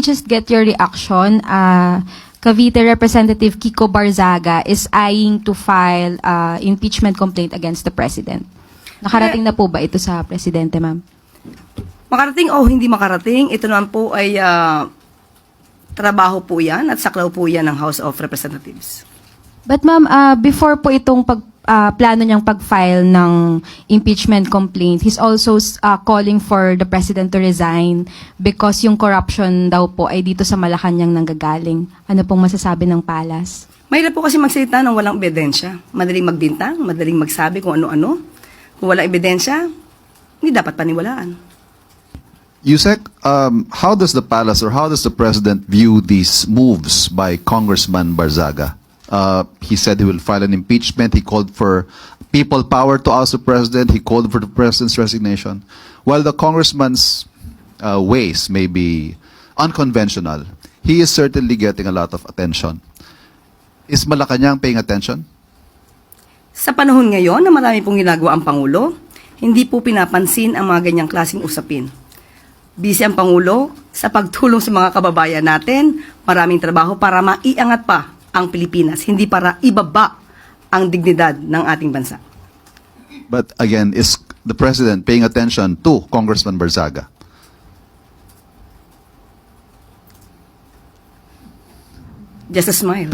me just get your reaction? Cavite Representative Kiko Barzaga is eyeing to file impeachment complaint against the President. Nakarating na po ba ito sa Presidente, ma'am? Makarating o hindi makarating, ito naman po ay trabaho po yan at saklaw po yan ng House of Representatives. But ma'am, before po itong plano niyang pag-file ng impeachment complaint, he's also calling for the President to resign because yung corruption daw po ay dito sa Malacanang nanggagaling. Ano pong masasabi ng palas? Mahirap po kasi magsalita ng walang ebidensya. Madaling magbintang, madaling magsabi kung ano-ano. Kung walang ebidensya, hindi dapat paniwalaan. Yusek, how does the palace or how does the president view these moves by Congressman Barzaga? He said he will file an impeachment. He called for people power to oust the president. He called for the president's resignation. While the congressman's ways may be unconventional, he is certainly getting a lot of attention. Is Malacanang paying attention? Sa panahon ngayon na marami pong ginagawa ang Pangulo, hindi po pinapansin ang mga ganyang klaseng usapin. Busy ang Pangulo sa pagtulong sa mga kababayan natin, maraming trabaho para maiangat pa ang Pilipinas, hindi para ibaba ang dignidad ng ating bansa. But again, is the president paying attention to Congressman Barzaga? Just a smile.